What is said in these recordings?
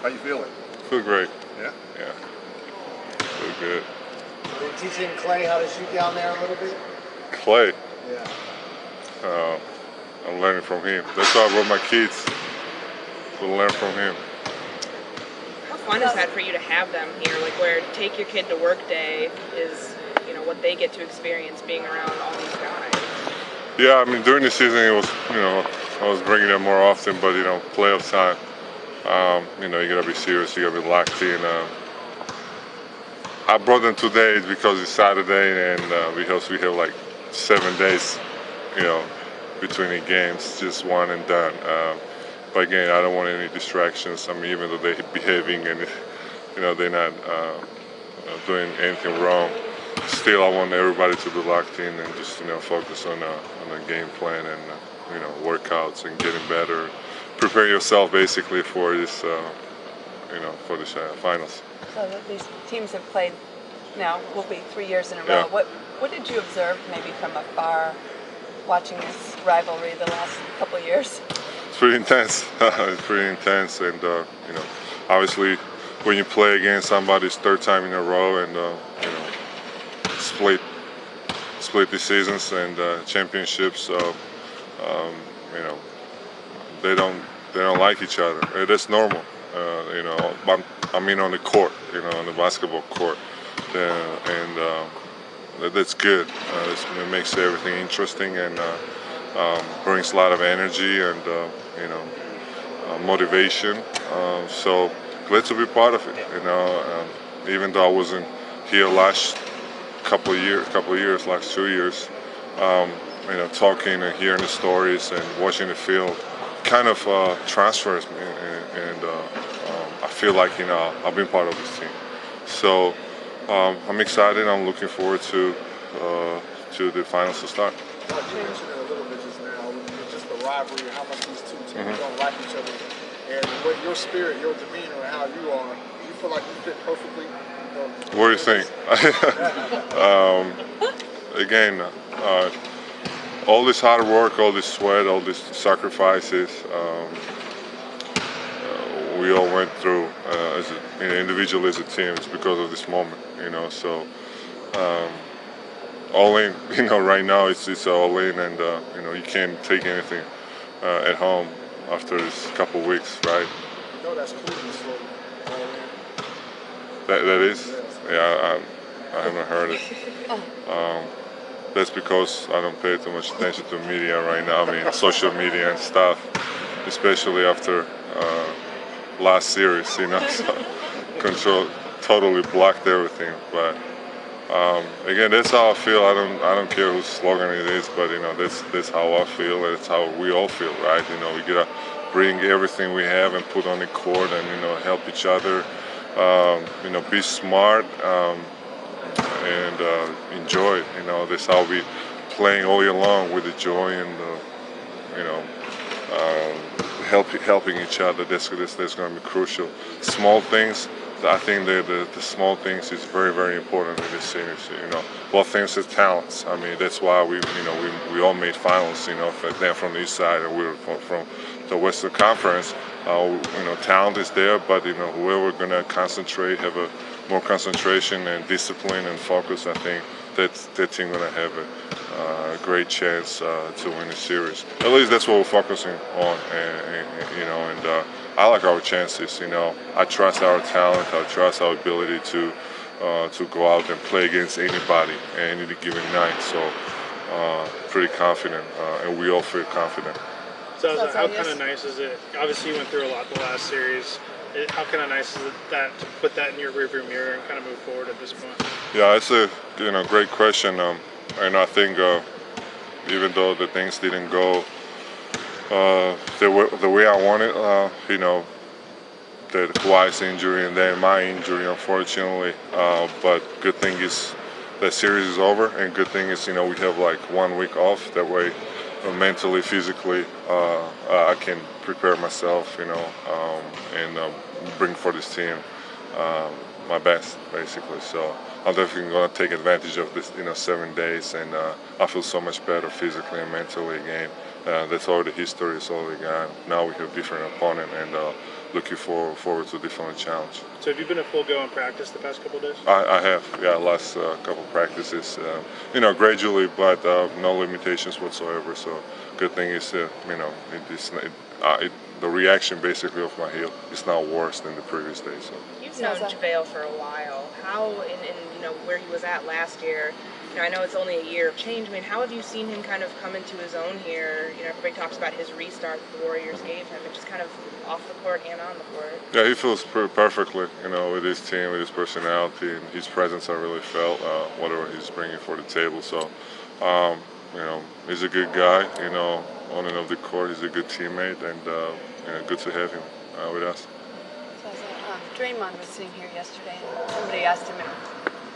How you feeling? Feel great. Yeah? Yeah. Feel good. Are you teaching Clay how to shoot down there a little bit? Clay, Yeah. I'm learning from him. That's why I brought my kids to learn from him. How fun is that for you to have them here? Like, where take your kid to work day is, what they get to experience being around all these guys. Yeah, I mean, during the season, it was, I was bringing them more often, but, playoff time, you got to be serious, you got to be locked in. I brought them today because it's Saturday and because we have like 7 days, between the games, just one and done. But again, I don't want any distractions. I mean, even though they're behaving and, they're not doing anything wrong, still I want everybody to be locked in and just, focus on a game plan and, workouts and getting better. Prepare yourself basically for this, for the finals. So these teams have played now, will be 3 years in a row. Yeah. What did you observe maybe from afar watching this rivalry the last couple of years? It's pretty intense. It's pretty intense, and obviously, when you play against somebody's third time in a row, and split the seasons and championships, they don't like each other. That's normal. I mean, on the court, on the basketball court, and that's good. It makes everything interesting and brings a lot of energy and motivation. So glad to be part of it. Even though I wasn't here last couple of years, last 2 years, talking and hearing the stories and watching the field kind of transfers me, and I feel like I've been part of this team. So I'm excited. I'm looking forward to the finals to start. You mentioned it a little bit just now, just the rivalry, how much these two teams don't like each other, and what your spirit, your demeanor, and how you are. You feel like you fit perfectly. What do you think? Again, all this hard work, all this sweat, all these sacrifices, we all went through as individually as a team. It's because of this moment, So all in, right now it's all in, and you can't take anything at home after this couple weeks, right? That's Cleveland slogan. That is, yeah. I haven't heard it. That's because I don't pay too much attention to media right now. I mean, social media and stuff, especially after last series, So control totally blocked everything. But again, that's how I feel. I don't care whose slogan it is, but that's how I feel. And it's how we all feel, right? We gotta bring everything we have and put on the court, and help each other. Be smart. And enjoy it. That's how we playing all year long, with the joy and helping each other. That's going to be crucial. Small things. I think the small things is very, very important in this series. Both things is talents. I mean, that's why we all made finals. They're from the east side and we're from the Western Conference. Talent is there, but whoever going to concentrate, have a more concentration and discipline and focus, I think that team going to have a great chance to win the series. At least that's what we're focusing on, and I like our chances. I trust our talent. I trust our ability to go out and play against anybody any given night. So pretty confident, and we all feel confident. So how kind of nice is it? Obviously, you went through a lot the last series. How kind of nice is it to put that in your rearview mirror and kind of move forward at this point? Yeah, it's a great question, and I think even though the things didn't go the way I wanted, the Kawhi's injury and then my injury, unfortunately. But good thing is that series is over, and good thing is we have like 1 week off. That way, mentally, physically, I can prepare myself, and bring for this team my best, basically. So I'm definitely going to take advantage of this, 7 days, and I feel so much better physically and mentally again. That's already history. It's already gone. Now we have different opponent, and looking forward to a different challenge. So have you been a full go in practice the past couple of days? I have, yeah, last couple practices, gradually, but no limitations whatsoever. So good thing is, the reaction basically of my heel is now worse than the previous day. So You've known Zaza. JaVale for a while. How, in where he was at last year, I know it's only a year of change. I mean, how have you seen him kind of come into his own here? Everybody talks about his restart that the Warriors gave him, and just kind of off the court and on the court. yeah, he feels perfectly, with his team, with his personality, and his presence. I really felt whatever he's bringing for the table. So, he's a good guy. On and off the court, he's a good teammate, and good to have him with us. Draymond was sitting here yesterday, and somebody asked him,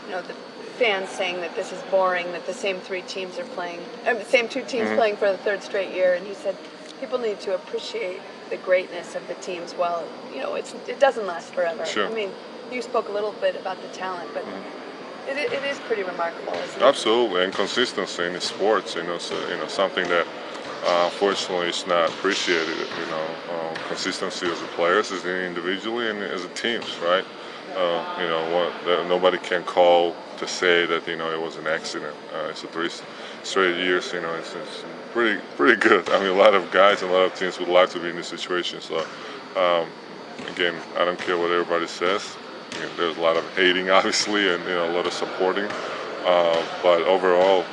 the fans saying that this is boring, that the same three teams are playing, the same two teams playing for the third straight year, and he said people need to appreciate the greatness of the teams. Well, it doesn't last forever. Sure. I mean, you spoke a little bit about the talent, but it is pretty remarkable, isn't it? Absolutely, and consistency in sports, something that unfortunately is not appreciated. Consistency as a players, as individually, and as a teams, right? Nobody can call to say that it was an accident. It's a 3 straight years. It's pretty good. I mean, a lot of guys and a lot of teams would like to be in this situation. So, again, I don't care what everybody says. There's a lot of hating, obviously, and a lot of supporting. But overall,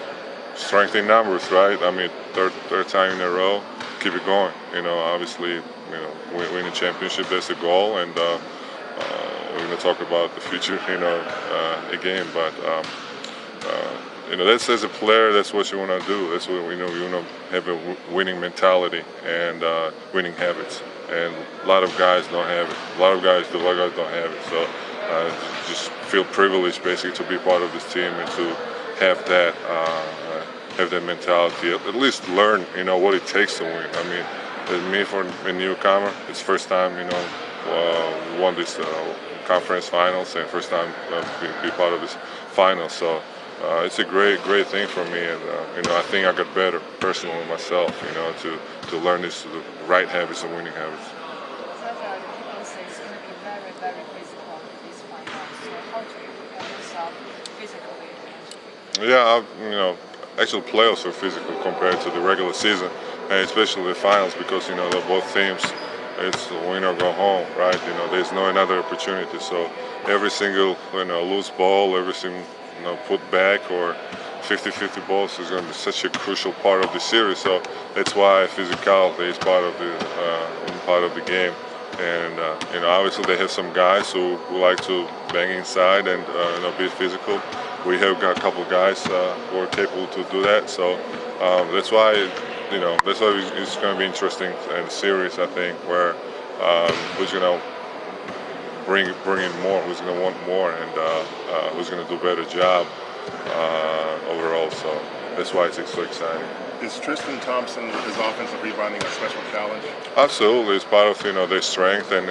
strength in numbers, right? I mean, third time in a row, keep it going. Obviously, win a championship, that's the goal, and we're going to talk about the future, again. But that's, as a player, that's what you want to do. That's what you want to have a winning mentality and winning habits. And a lot of guys don't have it. A lot of guys do. A lot of guys don't have it. So just feel privileged, basically, to be part of this team and to have that mentality. At least learn, what it takes to win. I mean, as me for a newcomer, it's first time, won this conference finals and first time be part of this final. So it's a great thing for me, and I think I got better personally myself, to learn the right habits and winning habits. Zaza, people say it's going to be very, very physical this final. So how do you prepare yourself physically? Yeah, actually playoffs are physical compared to the regular season, and especially the finals, because they're both teams. It's win or go home, right? There's no another opportunity. So every single loose ball, every single put back or 50-50 balls is going to be such a crucial part of the series. So that's why physicality is part of the game. And obviously they have some guys who like to bang inside and be physical. We have got a couple guys who are capable to do that. So that's why. That's why it's going to be interesting in the series, I think, where who's going to bring in more, who's going to want more, and who's going to do a better job overall. So that's why it's so exciting. Is Tristan Thompson, his offensive rebounding, a special challenge? Absolutely, it's part of their strength, and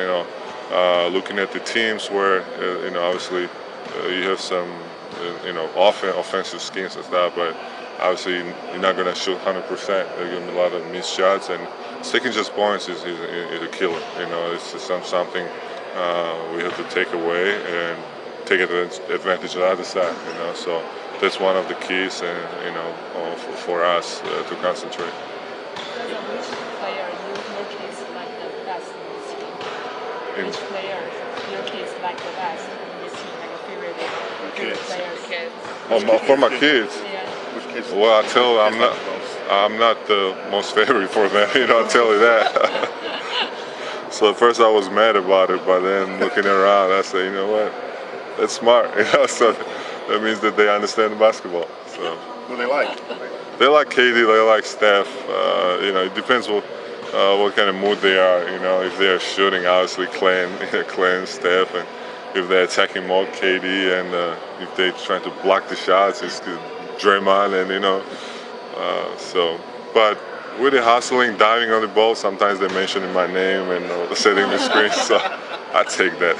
looking at the teams where obviously you have some offensive schemes and stuff, but obviously you're not going to shoot 100%. There's going to be a lot of missed shots, and taking just points is a killer. It's just something we have to take away and take advantage of the other side. So that's one of the keys, for us to concentrate. Zaza, which player in your case like the best in this team? Which player in your case like the best in this team, like a favorite players? For my kids. Yeah. Which kids? Well, I tell them I'm not the most favorite for them. I'll tell you that. So at first I was mad about it, but then looking around, I say, what? That's smart. So that means that they understand basketball. So Who they like? they like KD, they like Steph. It depends what kind of mood they are. If they're shooting, obviously Clay and Steph, and if they're attacking mode, KD, and if they're trying to block the shots, it's Draymond, and but with the hustling, diving on the ball, sometimes they're mentioning my name and setting the screen, so I take that.